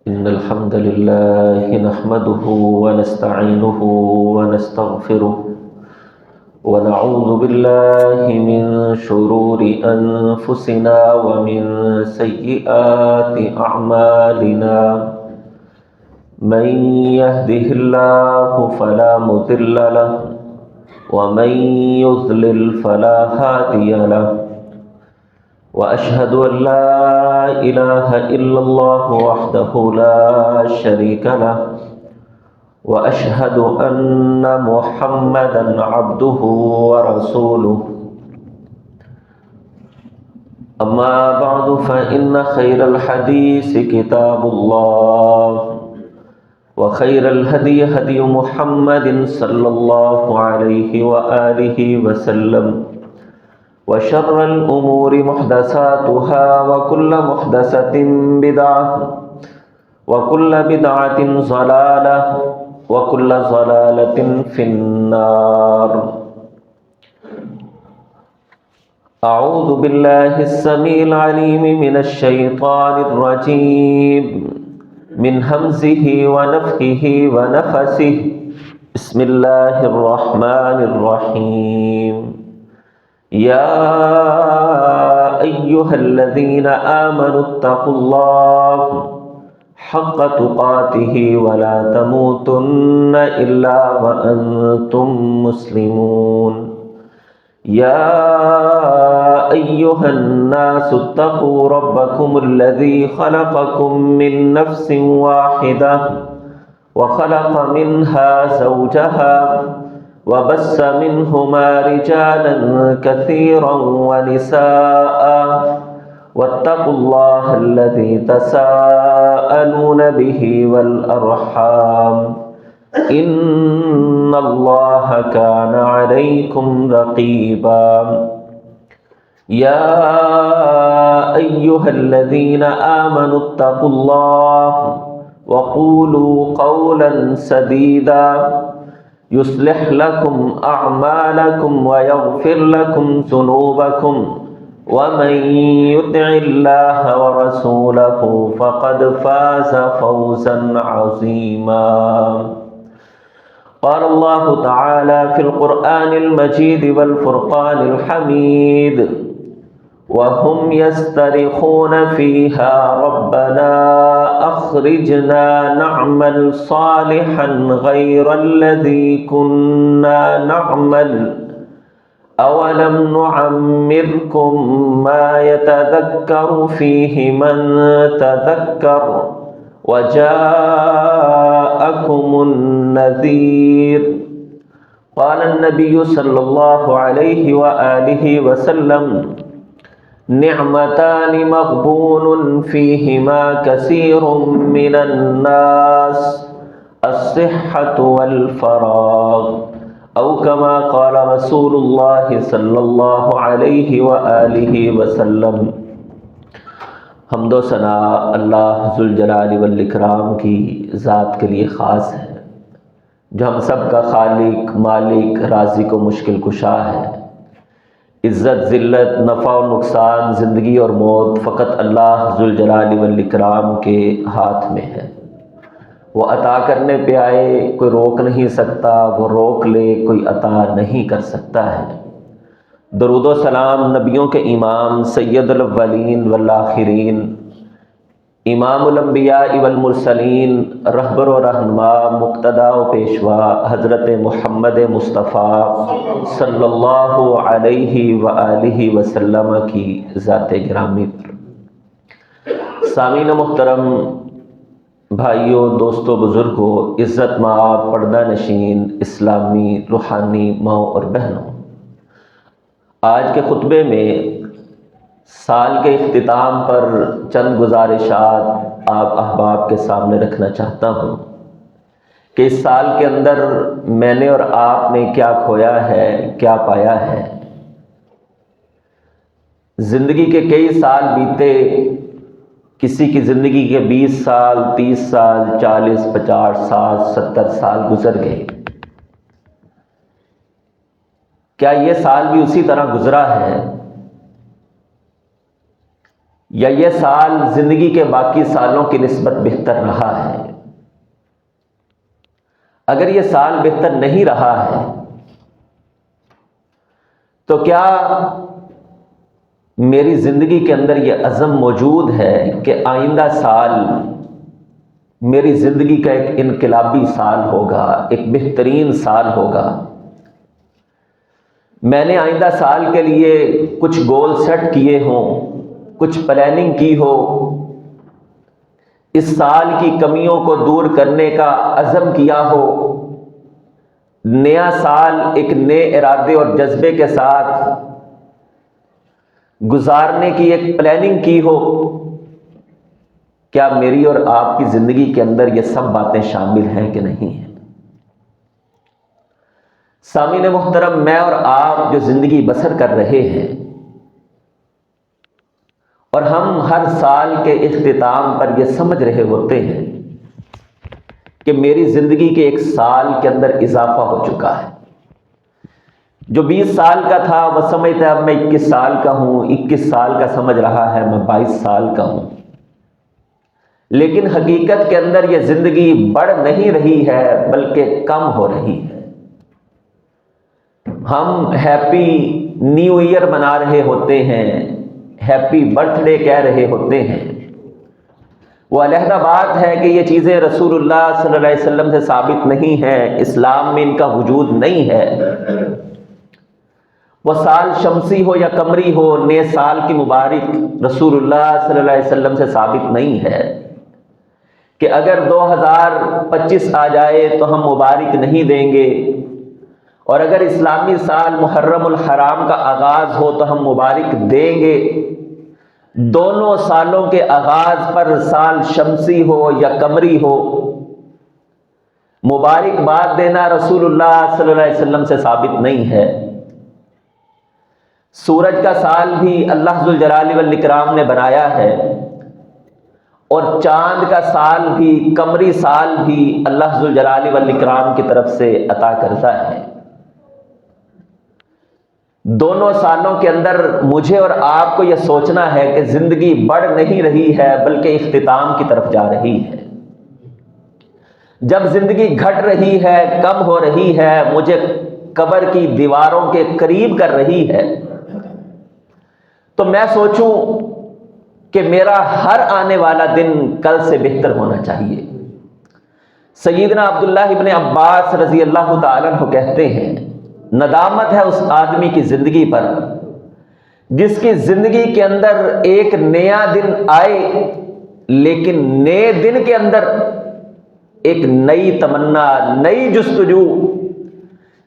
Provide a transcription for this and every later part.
إن الحمد لله نحمده ونستعينه ونستغفره ونعوذ بالله من شرور أنفسنا ومن سيئات أعمالنا من يهده الله فلا مضل له ومن يضلل فلا هادي له وأشهد أن لا إله إلا الله وحده لا شريك له وأشهد أن محمدا عبده ورسوله أما بعد فإن خير الحديث كتاب الله وخير الهدي هدي محمد صلى الله عليه وآله وسلم وشر الأمور محدثاتها وكل محدثة بدعة وكل بدعة ضلالة وكل ضلالة في النار. أعوذ بالله السميع العليم من الشيطان الرجيم من همزه ونفخه ونفسه. بسم الله الرحمن الرحيم. يا أيها الذين آمنوا اتقوا الله حق تقاته ولا تموتن إلا وأنتم مسلمون. يا أيها الناس اتقوا ربكم الذي خلقكم من نفس واحدة وخلق منها زوجها وبث منهما رجالا كثيرا ونساء واتقوا الله الذي تساءلون به والأرحام إن الله كان عليكم رقيبا. يا أيها الذين آمنوا اتقوا الله وقولوا قولا سديدا يصلح لكم أعمالكم ويغفر لكم ذنوبكم ومن يطع الله ورسوله فقد فاز فوزا عظيما. قال الله تعالى في القرآن المجيد والفرقان الحميد وهم يسترخون فيها ربنا أخرجنا نعمل صالحا غير الذي كنا نعمل أولم نعمركم ما يتذكر فيه من تذكر وجاءكم النذير. قال النبي صلى الله عليه وآله وسلم نعمتان مغبون فيهما كثير من الناس الصحة والفراغ او كما قال رسول اللہ صلی اللہ علیہ وآلہ وسلم. حمد و ثنا اللہ ذوالجلال والاکرام کی ذات کے لیے خاص ہے جو ہم سب کا خالق، مالک، رازق و مشکل کشا ہے. عزت، ذلت، نفع و نقصان، زندگی اور موت فقط اللہ ذوالجلال والاکرام کے ہاتھ میں ہے. وہ عطا کرنے پہ آئے کوئی روک نہیں سکتا، وہ روک لے کوئی عطا نہیں کر سکتا ہے. درود و سلام نبیوں کے امام سید الاولین والآخرین، امام الانبیاء والمرسلین، رہبر و رہنما، مقتدا و پیشوا حضرت محمد مصطفیٰ صلی اللہ علیہ وآلہ وسلم کی ذات گرامی پر. سامعین محترم، بھائیوں، دوستوں، بزرگوں، عزت مآب، پردہ نشین اسلامی روحانی ماؤں اور بہنوں، آج کے خطبے میں سال کے اختتام پر چند گزارشات آپ احباب کے سامنے رکھنا چاہتا ہوں کہ اس سال کے اندر میں نے اور آپ نے کیا کھویا ہے، کیا پایا ہے. زندگی کے کئی سال بیتے، کسی کی زندگی کے 20 سال، 30 سال، 40، 50، 60، 70 سال گزر گئے. کیا یہ سال بھی اسی طرح گزرا ہے یا یہ سال زندگی کے باقی سالوں کی نسبت بہتر رہا ہے؟ اگر یہ سال بہتر نہیں رہا ہے تو کیا میری زندگی کے اندر یہ عزم موجود ہے کہ آئندہ سال میری زندگی کا ایک انقلابی سال ہوگا، ایک بہترین سال ہوگا؟ میں نے آئندہ سال کے لیے کچھ گول سیٹ کیے ہوں، کچھ پلاننگ کی ہو، اس سال کی کمیوں کو دور کرنے کا عزم کیا ہو، نیا سال ایک نئے ارادے اور جذبے کے ساتھ گزارنے کی ایک پلاننگ کی ہو، کیا میری اور آپ کی زندگی کے اندر یہ سب باتیں شامل ہیں کہ نہیں ہیں؟ سامعین محترم، میں اور آپ جو زندگی بسر کر رہے ہیں اور ہم ہر سال کے اختتام پر یہ سمجھ رہے ہوتے ہیں کہ میری زندگی کے ایک سال کے اندر اضافہ ہو چکا ہے۔ جو 20 سال کا تھا وہ سمجھتا ہے اب میں 21 سال کا ہوں، 21 سال کا سمجھ رہا ہے میں 22 سال کا ہوں، لیکن حقیقت کے اندر یہ زندگی بڑھ نہیں رہی ہے بلکہ کم ہو رہی ہے۔ ہم ہیپی نیو ایئر منا رہے ہوتے ہیں، ہیپی برتھ ڈے کہہ رہے ہوتے ہیں، وہ علیحدہ بات ہے کہ یہ چیزیں رسول اللہ صلی اللہ علیہ وسلم سے ثابت نہیں ہیں، اسلام میں ان کا وجود نہیں ہے۔ وہ سال شمسی ہو یا قمری ہو، نئے سال کی مبارک رسول اللہ صلی اللہ علیہ وسلم سے ثابت نہیں ہے کہ اگر 2025 آ جائے تو ہم مبارک نہیں دیں گے، اور اگر اسلامی سال محرم الحرام کا آغاز ہو تو ہم مبارک دیں گے۔ دونوں سالوں کے آغاز پر سال شمسی ہو یا قمری ہو، مبارکباد دینا رسول اللہ صلی اللہ علیہ وسلم سے ثابت نہیں ہے۔ سورج کا سال بھی اللہ ذوالجلال والاکرام نے بنایا ہے، اور چاند کا سال بھی، قمری سال بھی اللہ ذوالجلال والاکرام کی طرف سے عطا کرتا ہے۔ دونوں سالوں کے اندر مجھے اور آپ کو یہ سوچنا ہے کہ زندگی بڑھ نہیں رہی ہے بلکہ اختتام کی طرف جا رہی ہے۔ جب زندگی گھٹ رہی ہے، کم ہو رہی ہے، مجھے قبر کی دیواروں کے قریب کر رہی ہے، تو میں سوچوں کہ میرا ہر آنے والا دن کل سے بہتر ہونا چاہیے۔ سیدنا عبداللہ ابن عباس رضی اللہ تعالیٰ عنہ کہتے ہیں، ندامت ہے اس آدمی کی زندگی پر جس کی زندگی کے اندر ایک نیا دن آئے لیکن نئے دن کے اندر ایک نئی تمنا، نئی جستجو،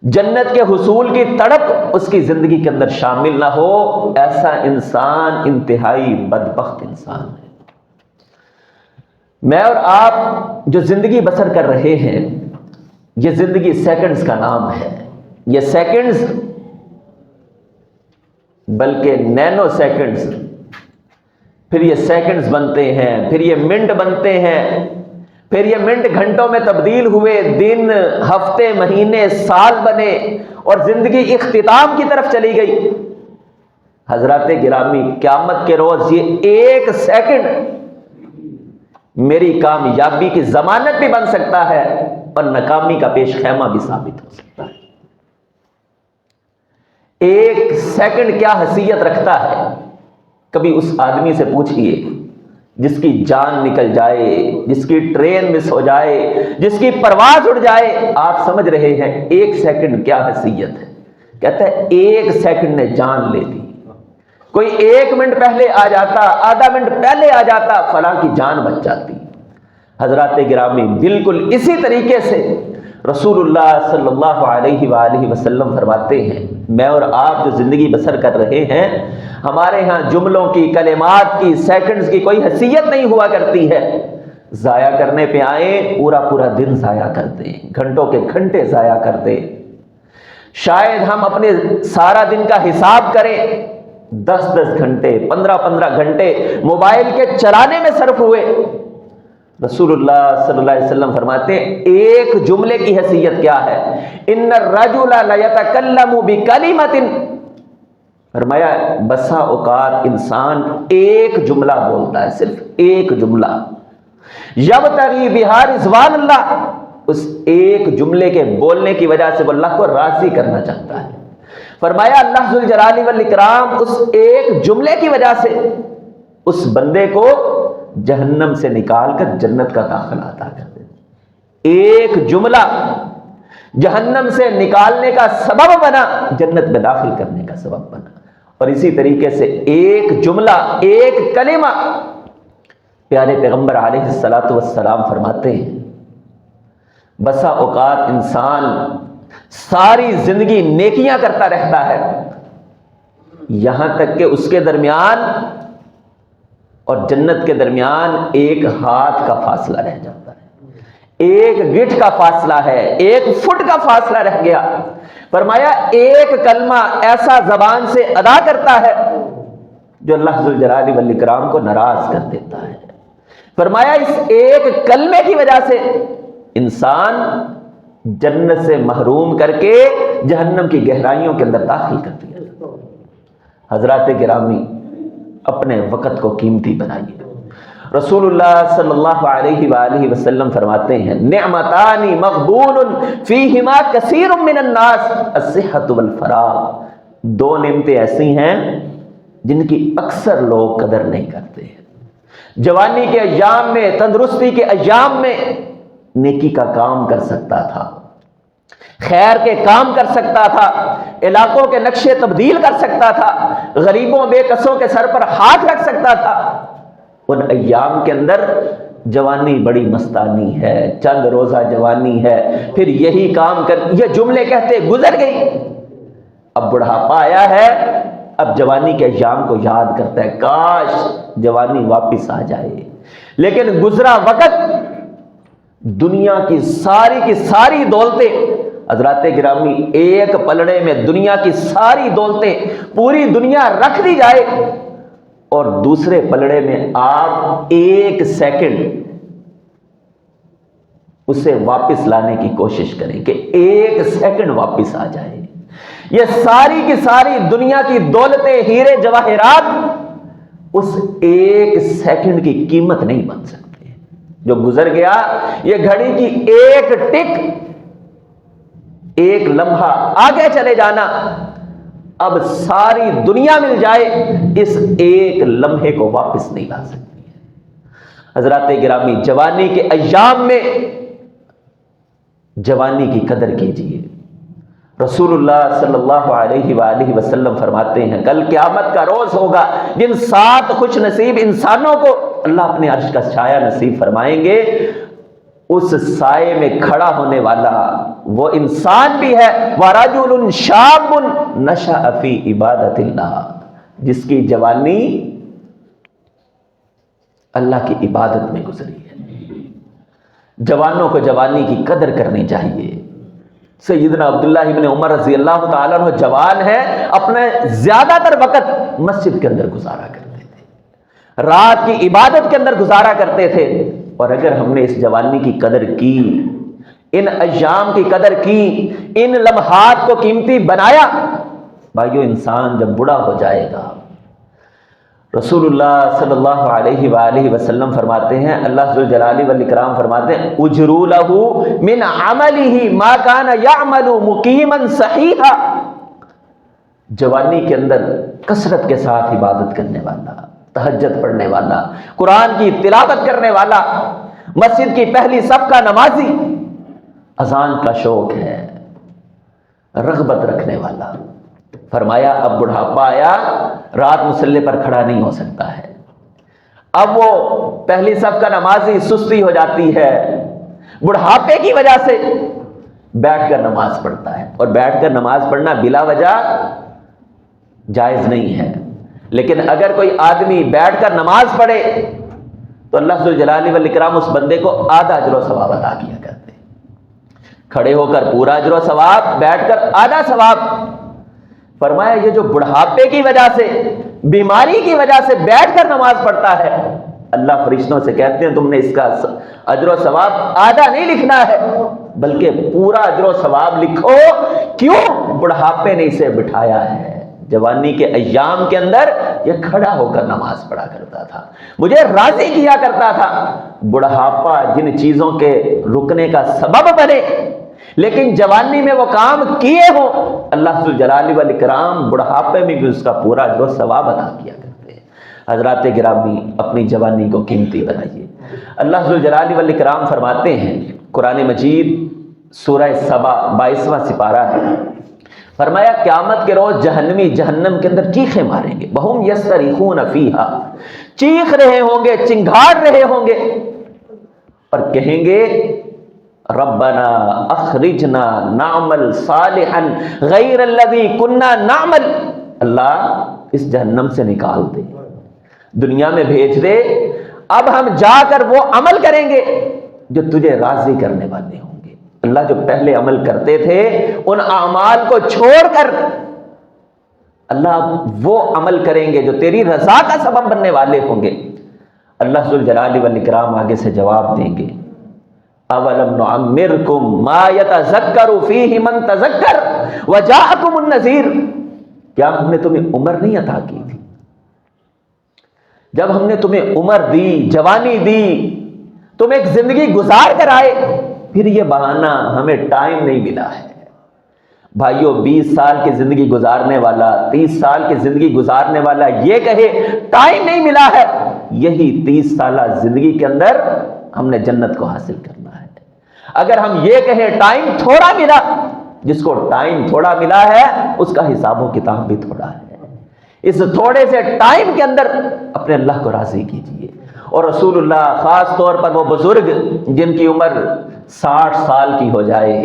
جنت کے حصول کی تڑپ اس کی زندگی کے اندر شامل نہ ہو۔ ایسا انسان انتہائی بدبخت انسان ہے۔ میں اور آپ جو زندگی بسر کر رہے ہیں، یہ زندگی سیکنڈز کا نام ہے۔ یہ سیکنڈز بلکہ نینو سیکنڈز، پھر یہ سیکنڈز بنتے ہیں، پھر یہ منٹ بنتے ہیں، پھر یہ منٹ گھنٹوں میں تبدیل ہوئے، دن، ہفتے، مہینے، سال بنے، اور زندگی اختتام کی طرف چلی گئی۔ حضرات گرامی، قیامت کے روز یہ ایک سیکنڈ میری کامیابی کی ضمانت بھی بن سکتا ہے اور ناکامی کا پیش خیمہ بھی ثابت ہو سکتا ہے۔ ایک سیکنڈ کیا حیثیت رکھتا ہے، کبھی اس آدمی سے پوچھئے جس کی جان نکل جائے، جس کی ٹرین مس ہو جائے، جس کی پرواز اڑ جائے، آپ سمجھ رہے ہیں ایک سیکنڈ کیا حیثیت ہے؟ کہتا ہے ایک سیکنڈ نے جان لے لی۔ کوئی 1 منٹ پہلے آ جاتا، آدھا منٹ پہلے آ جاتا، فلاں کی جان بچ جاتی۔ حضرات گرامی، بالکل اسی طریقے سے رسول اللہ صلی اللہ علیہ وآلہ وسلم فرماتے ہیں، میں اور آپ جو زندگی بسر کر رہے ہیں، ہمارے ہاں جملوں کی، کلمات کی، سیکنڈز کی کوئی حیثیت نہیں ہوا کرتی ہے۔ ضائع کرنے پہ آئیں، پورا پورا دن ضائع کر دیں، گھنٹوں کے گھنٹے ضائع کر دیں۔ شاید ہم اپنے سارا دن کا حساب کریں، 10 گھنٹے، 15 گھنٹے موبائل کے چلانے میں صرف ہوئے۔ رسول اللہ صلی اللہ علیہ وسلم فرماتے ہیں ایک جملے کی حیثیت کیا ہے؟ ان الرجل لیتکلم بکلمۃ فرمایا بسا اوقات انسان ایک جملہ بولتا ہے، صرف ایک جملہ، یبتغی بہا رضوان اللہ، اس ایک جملے کے بولنے کی وجہ سے وہ اللہ کو راضی کرنا چاہتا ہے۔ فرمایا اللہ ذوالجلال والاکرام اس ایک جملے کی وجہ سے اس بندے کو جہنم سے نکال کر جنت کا داخلہ عطا کر دے۔ ایک جملہ جہنم سے نکالنے کا سبب بنا، جنت میں داخل کرنے کا سبب بنا۔ اور اسی طریقے سے ایک جملہ، ایک کلمہ، پیارے پیغمبر علیہ الصلاۃ والسلام فرماتے ہیں بسا اوقات انسان ساری زندگی نیکیاں کرتا رہتا ہے، یہاں تک کہ اس کے درمیان اور جنت کے درمیان ایک ہاتھ کا فاصلہ رہ جاتا ہے، ایک گٹھ کا فاصلہ ہے، ایک فٹ کا فاصلہ رہ گیا۔ فرمایا ایک کلمہ ایسا زبان سے ادا کرتا ہے جو اللہ ذوالجلال والاکرام کو ناراض کر دیتا ہے۔ فرمایا اس ایک کلمے کی وجہ سے انسان جنت سے محروم کر کے جہنم کی گہرائیوں کے اندر داخل کر دیا۔ حضرات گرامی، اپنے وقت کو قیمتی بنائیے۔ رسول اللہ صلی اللہ علیہ وآلہ وسلم فرماتے ہیں نعمتان مغبون فیہما کثیر من الناس الصحۃ والفراغ، دو نعمتیں ایسی ہیں جن کی اکثر لوگ قدر نہیں کرتے ہیں۔ جوانی کے ایام میں، تندرستی کے ایام میں نیکی کا کام کر سکتا تھا، خیر کے کام کر سکتا تھا، علاقوں کے نقشے تبدیل کر سکتا تھا، غریبوں بے کسوں کے سر پر ہاتھ رکھ سکتا تھا۔ ان ایام کے اندر جوانی بڑی مستانی ہے، چند روزہ جوانی ہے، پھر یہی کام کر، یہ جملے کہتے گزر گئی۔ اب بڑھاپا آیا ہے، اب جوانی کے ایام کو یاد کرتا ہے، کاش جوانی واپس آ جائے۔ لیکن گزرا وقت، دنیا کی ساری دولتیں، حضرات گرامی ایک پلڑے میں دنیا کی ساری دولتیں، پوری دنیا رکھ دی جائے اور دوسرے پلڑے میں آپ ایک سیکنڈ اسے واپس لانے کی کوشش کریں کہ ایک سیکنڈ واپس آ جائے، یہ ساری کی ساری دنیا کی دولتیں، ہیرے جواہرات اس ایک سیکنڈ کی قیمت نہیں بن سکتے۔ جو گزر گیا، یہ گھڑی کی ایک ٹک، ایک لمحہ آگے چلے جانا، اب ساری دنیا مل جائے اس ایک لمحے کو واپس نہیں لا سکتی ہے۔ حضرات گرامی، جوانی کے ایام میں جوانی کی قدر کیجیے۔ رسول اللہ صلی اللہ علیہ وآلہ وسلم فرماتے ہیں کل قیامت کا روز ہوگا جن 7 خوش نصیب انسانوں کو اللہ اپنے عرش کا سایہ نصیب فرمائیں گے، اس سائے میں کھڑا ہونے والا وہ انسان بھی ہے وَرَجُلٌ شَابٌ نَشَأَ فِي عِبَادَةِ اللَّهِ، جس کی جوانی اللہ کی عبادت میں گزری ہے۔ جوانوں کو جوانی کی قدر کرنی چاہیے۔ سیدنا عبداللہ ابن عمر رضی اللہ تعالیٰ عنہ جوان ہے، اپنا زیادہ تر وقت مسجد کے اندر گزارا کرتے تھے، رات کی عبادت کے اندر گزارا کرتے تھے۔ اور اگر ہم نے اس جوانی کی قدر کی، ان ایام کی قدر کی، ان لمحات کو قیمتی بنایا، بھائیو انسان جب بوڑھا ہو جائے گا، رسول اللہ صلی اللہ علیہ وآلہ وسلم فرماتے ہیں، اللہ ذوالجلال والاکرام فرماتے ہیں اجروا لہ من عملہ ما کان یعمل مقیما صحیحا، جوانی کے اندر کثرت کے ساتھ عبادت کرنے والا، تہجد پڑھنے والا، قرآن کی تلاوت کرنے والا، مسجد کی پہلی صف کا نمازی، اذان کا شوق ہے، رغبت رکھنے والا، فرمایا اب بڑھاپا آیا، رات مصلی پر کھڑا نہیں ہو سکتا ہے، اب وہ پہلی صف کا نمازی سستی ہو جاتی ہے، بڑھاپے کی وجہ سے بیٹھ کر نماز پڑھتا ہے، اور بیٹھ کر نماز پڑھنا بلا وجہ جائز نہیں ہے، لیکن اگر کوئی آدمی بیٹھ کر نماز پڑھے تو اللہ ذوالجلال والاکرام اس بندے کو آدھا اجر و ثواب عطا کیا کرتے، کھڑے ہو کر پورا اجر و ثواب، بیٹھ کر آدھا ثواب۔ فرمایا یہ جو بڑھاپے کی وجہ سے، بیماری کی وجہ سے بیٹھ کر نماز پڑھتا ہے، اللہ فرشتوں سے کہتے ہیں تم نے اس کا اجر و ثواب آدھا نہیں لکھنا ہے بلکہ پورا اجر و ثواب لکھو، کیوں؟ بڑھاپے نے اسے بٹھایا ہے، جوانی کے ایام کے اندر یہ کھڑا ہو کر نماز پڑھا کرتا تھا، مجھے راضی کیا کرتا تھا۔ بڑھاپا جن چیزوں کے رکنے کا سبب بنے لیکن جوانی میں وہ کام کیے ہوں، اللہ ذوالجلال والاکرام بڑھاپے میں بھی اس کا پورا جو ثواب عطا کیا کرتے ہیں۔ حضرات گرامی، اپنی جوانی کو قیمتی بنائیے۔ اللہ ذوالجلال والاکرام فرماتے ہیں قرآن مجید سورہ سبا 22واں سپارہ ہے، فرمایا قیامت کے روز جہنمی جہنم کے اندر چیخیں ماریں گے، وَهُمْ يَصْطَرِخُونَ فِيهَا، چیخ رہے ہوں گے، چنگھاڑ رہے ہوں گے اور کہیں گے ربنا اخرجنا نعمل صالحا غیر الذی کننا نعمل، اللہ اس جہنم سے نکال دے، دنیا میں بھیج دے، اب ہم جا کر وہ عمل کریں گے جو تجھے راضی کرنے والے ہوں گے۔ اللہ جو پہلے عمل کرتے تھے ان اعمال کو چھوڑ کر اللہ وہ عمل کریں گے جو تیری رضا کا سبب بننے والے ہوں گے۔ اللہ ذوالجلال والاکرام آگے سے جواب دیں گے اولم نعمرکم ما یتذکر فیہ من تذکر وجاءکم النذیر، کیا ہم نے تمہیں عمر نہیں عطا کی تھی؟ جب ہم نے تمہیں عمر دی، جوانی دی، تم ایک زندگی گزار کر آئے، پھر یہ بہانہ ہمیں ٹائم نہیں ملا ہے۔ بھائیو 20 سال کی زندگی گزارنے والا، 30 سال کی زندگی گزارنے والا یہ کہے ٹائم نہیں ملا ہے، یہی 30 سالہ زندگی کے اندر ہم نے جنت کو حاصل کرنا ہے۔ اگر ہم یہ کہیں ٹائم تھوڑا ملا، جس کو ٹائم تھوڑا ملا ہے اس کا حساب و کتاب بھی تھوڑا ہے۔ اس تھوڑے سے ٹائم کے اندر اپنے اللہ کو راضی کیجئے۔ اور رسول اللہ خاص طور پر وہ بزرگ جن کی عمر 60 سال کی ہو جائے،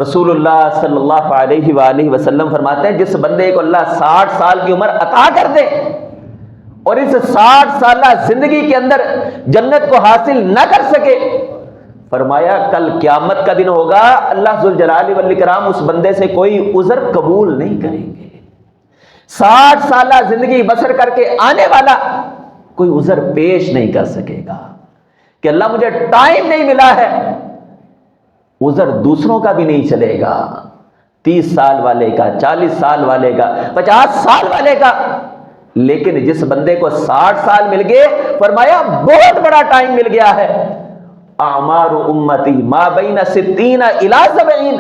رسول اللہ صلی اللہ علیہ وآلہ وسلم فرماتے ہیں جس بندے کو اللہ 60 سال کی عمر عطا کر دے اور اس 60 سالہ زندگی کے اندر جنت کو حاصل نہ کر سکے، فرمایا کل قیامت کا دن ہوگا، اللہ ذوالجلال والاکرام اس بندے سے کوئی عذر قبول نہیں کریں گے۔ 60 سالہ زندگی بسر کر کے آنے والا کوئی عذر پیش نہیں کر سکے گا کہ اللہ مجھے ٹائم نہیں ملا ہے، عذر دوسروں کا بھی نہیں چلے گا، 30 سال والے کا، 40 سال والے کا، 50 سال والے کا، لیکن جس بندے کو 60 سال مل گئے، فرمایا بہت بڑا ٹائم مل گیا ہے۔ اعمار امتی ما بین 60 الی 70،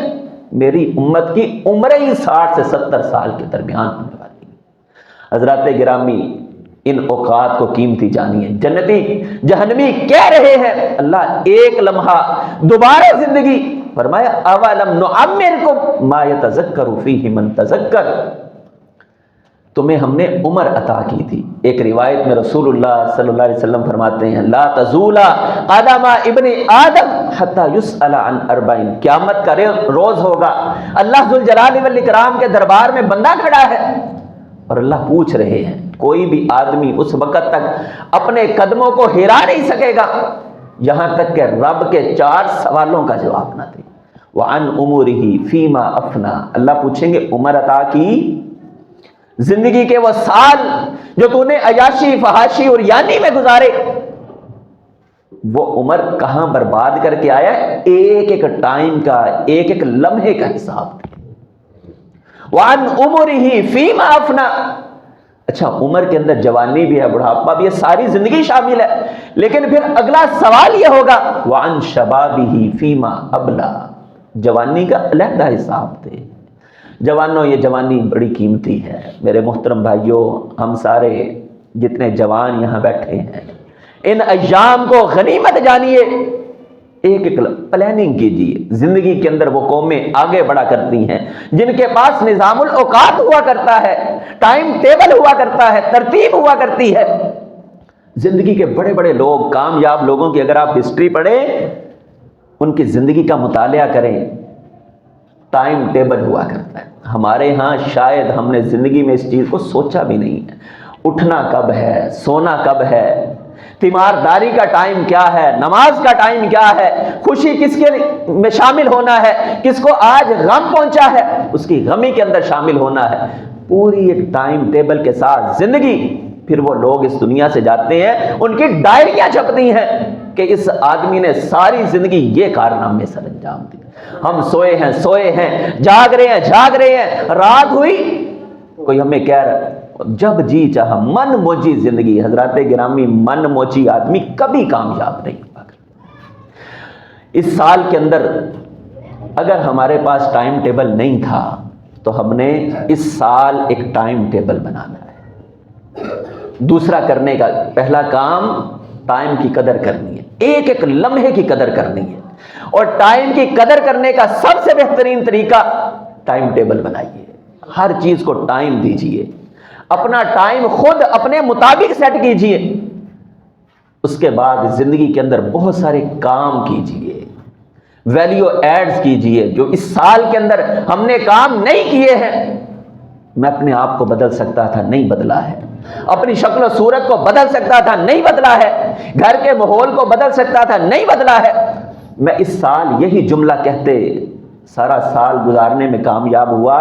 میری امت کی عمریں ہی 60 سے 70 سال کے درمیان ہونے والی ہے۔ حضرات گرامی، ان اوقات کو قیمتی جانیے۔ جنتی جہنمی کہہ رہے ہیں اللہ ایک لمحہ دوبارہ زندگی، فرمایا اولم نعمرکم ما یتذکر فیہ من تذکر، تمہیں ہم نے عمر عطا کی تھی۔ ایک روایت میں رسول اللہ صلی اللہ علیہ وسلم فرماتے ہیں لا تزول قدم ابن آدم حتی یسأل عن 40، قیامت کا روز ہوگا، اللہ ذوالجلال والاکرام کے دربار میں بندہ کھڑا ہے اور اللہ پوچھ رہے ہیں، کوئی بھی آدمی اس وقت تک اپنے قدموں کو ہلا نہیں سکے گا یہاں تک کہ رب کے 4 سوالوں کا جواب نہ دے۔ وعن امورہ فیما افنا، اللہ پوچھیں گے عمر عطا کی، زندگی کے وہ سال جو تو نے عیاشی فحاشی اور یانی میں گزارے، وہ عمر کہاں برباد کر کے آیا ہے؟ ایک ایک ٹائم کا، ایک ایک لمحے کا حساب دے۔ وعن عمرہ فیما افنا، اچھا عمر کے اندر جوانی بھی ہے، بڑھاپا بھی ہے، ساری زندگی شامل ہے، لیکن پھر اگلا سوال یہ ہوگا وعن شبابہ فیما ابلا، جوانی کا علیحدہ حساب دے۔ جوانوں، یہ جوانی بڑی قیمتی ہے۔ میرے محترم بھائیوں، ہم سارے جتنے جوان یہاں بیٹھے ہیں ان ایام کو غنیمت جانیے، ایک ایک پلاننگ کیجیے۔ زندگی کے اندر وہ قومیں آگے بڑھا کرتی ہیں جن کے پاس نظام الاوقات ہوا کرتا ہے، ٹائم ٹیبل ہوا کرتا ہے، ترتیب ہوا کرتی ہے۔ زندگی کے بڑے بڑے لوگ، کامیاب لوگوں کی اگر آپ ہسٹری پڑھیں، ان کی زندگی کا مطالعہ کریں، ٹائم ٹیبل ہوا کرتا ہے۔ ہمارے ہاں شاید ہم نے زندگی میں اس چیز کو سوچا بھی نہیں ہے، اٹھنا کب ہے، سونا کب ہے، تیمارداری کا ٹائم کیا ہے، نماز کا ٹائم کیا ہے، خوشی کس کے میں شامل ہونا ہے، کس کو آج غم پہنچا ہے اس کی غمی کے اندر شامل ہونا ہے، پوری ایک ٹائم ٹیبل کے ساتھ زندگی۔ پھر وہ لوگ اس دنیا سے جاتے ہیں، ان کی ڈائریاں چھپتی ہیں کہ اس آدمی نے ساری زندگی یہ کارنامے سر انجام دیے۔ ہم سوئے ہیں، جاگ رہے ہیں، رات ہوئی کوئی ہمیں کہہ رہا جب جی چاہا من موجی زندگی، حضرات گرامی من موجی آدمی کبھی کامیاب نہیں ہوگا۔ اس سال کے اندر اگر ہمارے پاس ٹائم ٹیبل نہیں تھا تو ہم نے اس سال ایک ٹائم ٹیبل بنانا ہے۔ دوسرا کرنے کا پہلا کام ٹائم کی قدر کرنی ہے، ایک ایک لمحے کی قدر کرنی ہے، اور ٹائم کی قدر کرنے کا سب سے بہترین طریقہ ٹائم ٹیبل بنائیے، ہر چیز کو ٹائم دیجیے، اپنا ٹائم خود اپنے مطابق سیٹ کیجیے۔ اس کے بعد زندگی کے اندر بہت سارے کام کیجیے، ویلیو ایڈز کیجیے۔ جو اس سال کے اندر ہم نے کام نہیں کیے ہیں، میں اپنے آپ کو بدل سکتا تھا، نہیں بدلا ہے، اپنی شکل و صورت کو بدل سکتا تھا، نہیں بدلا ہے، گھر کے ماحول کو بدل سکتا تھا، نہیں بدلا ہے۔ میں اس سال یہی جملہ کہتے سارا سال گزارنے میں کامیاب ہوا،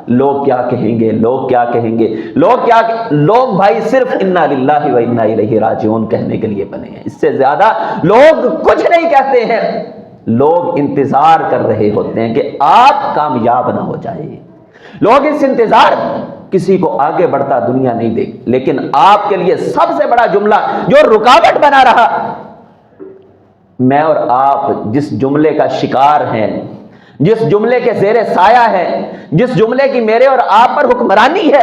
لوگ کیا کہیں گے، لوگ کیا کہیں گے، لوگ بھائی صرف انا للہ و انا الیہ راجعون کہنے کے لیے بنے ہیں، اس سے زیادہ لوگ کچھ نہیں کہتے ہیں۔ لوگ انتظار کر رہے ہوتے ہیں کہ آپ کامیاب نہ ہو جائے، لوگ اس انتظار، کسی کو آگے بڑھتا دنیا نہیں دیکھ، لیکن آپ کے لیے سب سے بڑا جملہ جو رکاوٹ بنا رہا، میں اور آپ جس جملے کا شکار ہیں، جس جملے کے زیر سایہ ہے، جس جملے کی میرے اور آپ پر حکمرانی ہے،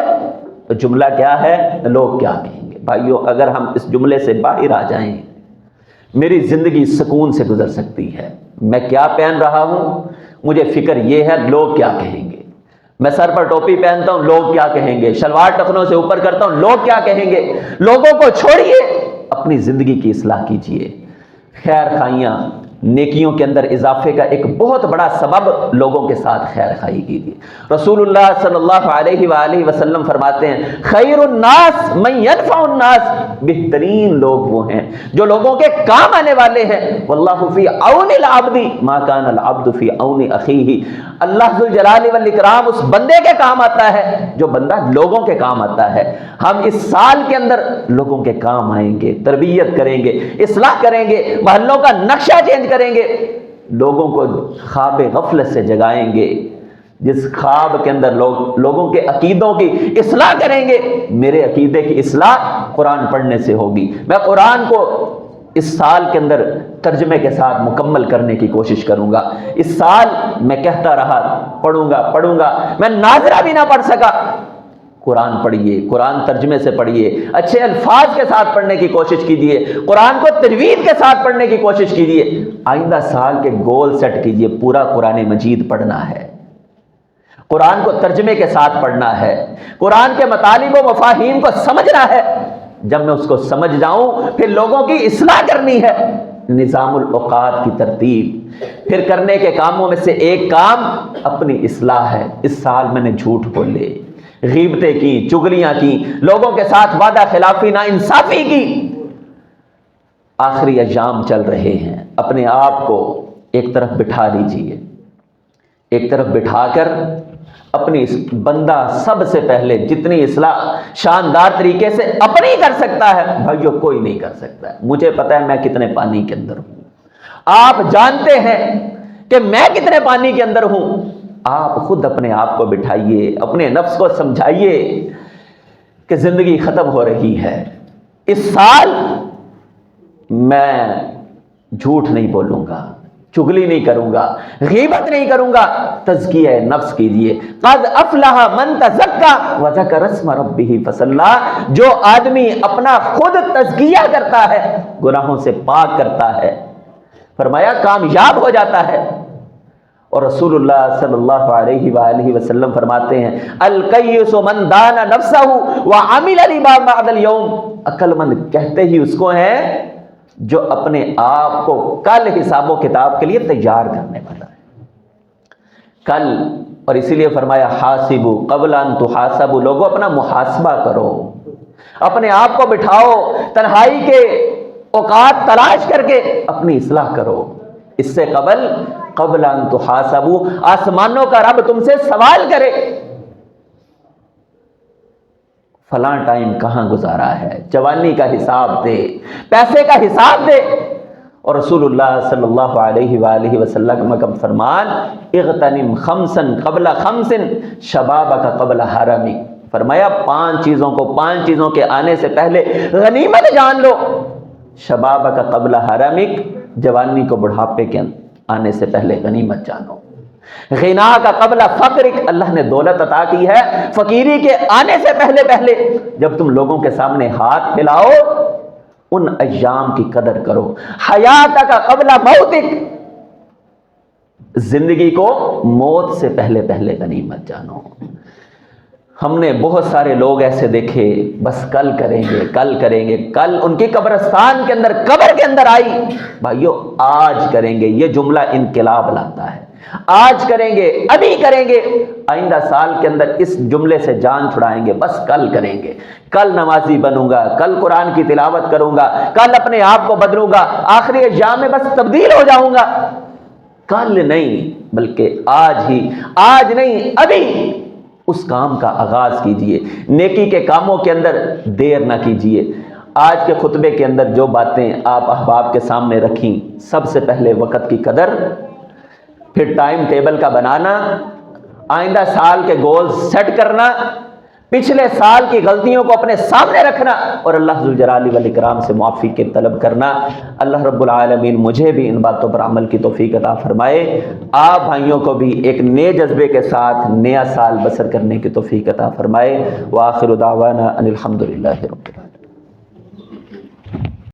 تو جملہ کیا ہے؟ لوگ کیا کہیں گے۔ بھائیو اگر ہم اس جملے سے باہر آ جائیں، میری زندگی سکون سے گزر سکتی ہے۔ میں کیا پہن رہا ہوں، مجھے فکر یہ ہے لوگ کیا کہیں گے۔ میں سر پر ٹوپی پہنتا ہوں، لوگ کیا کہیں گے۔ شلوار ٹخنوں سے اوپر کرتا ہوں، لوگ کیا کہیں گے۔ لوگوں کو چھوڑیے، اپنی زندگی کی اصلاح کیجیے۔ خیر خائیاں، نیکیوں کے اندر اضافے کا ایک بہت بڑا سبب لوگوں کے ساتھ خیر خائی کیجیے۔ رسول اللہ صلی اللہ علیہ وآلہ وسلم فرماتے ہیں خیر الناس من ينفع الناس، بہترین لوگ وہ ہیں جو لوگوں کے کام آنے والے ہیں۔ واللہ فی عون العبد ما کان العبد فی عون اخیہ، اللہ ذوالجلال والاکرام اس بندے کے کام آتا ہے جو بندہ لوگوں کے کام آتا ہے۔ ہم اس سال کے اندر لوگوں کے کام آئیں گے، تربیت کریں گے، اصلاح کریں گے، محلوں کا نقشہ چینج کریں گے، لوگوں کو خواب غفلت سے جگائیں گے، جس خواب کے اندر لوگوں کے عقیدوں کی اصلاح کریں گے۔ میرے عقیدے کی اصلاح قرآن پڑھنے سے ہوگی۔ میں قرآن کو اس سال کے اندر ترجمے کے ساتھ مکمل کرنے کی کوشش کروں گا۔ اس سال میں کہتا رہا پڑھوں گا، میں ناظرہ بھی نہ پڑھ سکا۔ قرآن پڑھیے، قرآن ترجمے سے پڑھیے، اچھے الفاظ کے ساتھ پڑھنے کی کوشش کیجیے، قرآن کو تجوید کے ساتھ پڑھنے کی کوشش کیجیے۔ آئندہ سال کے گول سیٹ کیجیے، پورا قرآن مجید پڑھنا ہے، قرآن کو ترجمے کے ساتھ پڑھنا ہے، قرآن کے مطالب و مفاہیم کو سمجھنا ہے۔ جب میں اس کو سمجھ جاؤں پھر لوگوں کی اصلاح کرنی ہے، نظام الاوقات کی ترتیب۔ پھر کرنے کے کاموں میں سے ایک کام اپنی اصلاح ہے۔ اس سال میں نے جھوٹ بولے، غیبتیں کی، چگلیاں کی، لوگوں کے ساتھ وعدہ خلافی، ناانصافی کی۔ آخری ایام چل رہے ہیں، اپنے آپ کو ایک طرف بٹھا لیجیے، ایک طرف بٹھا کر اپنی بندہ سب سے پہلے جتنی اصلاح شاندار طریقے سے اپنی کر سکتا ہے، بھائیو کوئی نہیں کر سکتا ہے۔ مجھے پتا ہے میں کتنے پانی کے اندر ہوں، آپ جانتے ہیں کہ میں کتنے پانی کے اندر ہوں۔ آپ خود اپنے آپ کو بٹھائیے، اپنے نفس کو سمجھائیے کہ زندگی ختم ہو رہی ہے۔ اس سال میں جھوٹ نہیں بولوں گا، چگلی نہیں کروں گا، غیبت نہیں کروں گا، تزکیہ نفس کیجئے۔ قد افلح من تزکا وذکر اسم ربہ فصلی، جو آدمی اپنا خود تزکیہ کرتا ہے، گناہوں سے پاک کرتا ہے، فرمایا کامیاب ہو جاتا ہے۔ اور رسول اللہ صلی اللہ علیہ وآلہ وسلم فرماتے ہیں الکیس من دان نفسہ وعمل لما بعد اليوم، عقل مند کہتے ہی اس کو ہے جو اپنے آپ کو کل حساب و کتاب کے لیے تیار کرنے والا ہے۔ کل، اور اسی لیے فرمایا حاسبوا قبل ان تحاسبوا، لوگوں اپنا محاسبہ کرو، اپنے آپ کو بٹھاؤ، تنہائی کے اوقات تلاش کر کے اپنی اصلاح کرو۔ اس سے قبل ان تحاسبوا، آسمانوں کا رب تم سے سوال کرے فلاں ٹائم کہاں گزارا ہے، جوانی کا حساب دے، پیسے کا حساب دے۔ اور رسول اللہ صلی اللہ علیہ وآلہ وسلم کا فرمان اغتنم خمسا قبل خمس شبابک قبل حرمک، فرمایا 5 چیزوں کے آنے سے پہلے غنیمت جان لو. شباب کا قبل حرمک، جوانی کو بڑھاپے کے آنے سے پہلے غنیمت جانو. غنا کا قبل فقرک، اللہ نے دولت عطا کی ہے فقیری کے آنے سے پہلے جب تم لوگوں کے سامنے ہاتھ پھیلاؤ ان ایام کی قدر کرو. حیات کا قبل موتک، زندگی کو موت سے پہلے غنیمت جانو. ہم نے بہت سارے لوگ ایسے دیکھے، بس کل کریں گے، کل ان کی قبرستان کے اندر، قبر کے اندر آئی، بھائیو آج کریں گے. یہ جملہ انقلاب لاتا ہے. آج کریں گے، ابھی کریں گے، آئندہ سال کے اندر اس جملے سے جان چھڑائیں گے، بس کل کریں گے، کل نمازی بنوں گا، کل قرآن کی تلاوت کروں گا، کل اپنے آپ کو بدلوں گا، آخری ایام میں بس تبدیل ہو جاؤں گا. کل نہیں بلکہ آج نہیں ابھی اس کام کا آغاز کیجئے. نیکی کے کاموں کے اندر دیر نہ کیجئے. آج کے خطبے کے اندر جو باتیں آپ احباب کے سامنے رکھیں، سب سے پہلے وقت کی قدر، پھر ٹائم ٹیبل کا بنانا، آئندہ سال کے گولز سیٹ کرنا، پچھلے سال کی غلطیوں کو اپنے سامنے رکھنا اور اللہ ذوالجلال والاکرام سے معافی کے طلب کرنا. اللہ رب العالمین مجھے بھی ان باتوں پر عمل کی توفیق عطا فرمائے، آپ بھائیوں کو بھی ایک نئے جذبے کے ساتھ نیا سال بسر کرنے کی توفیق عطا فرمائے. وآخر دعوانا ان الحمدللہ رب العالمین.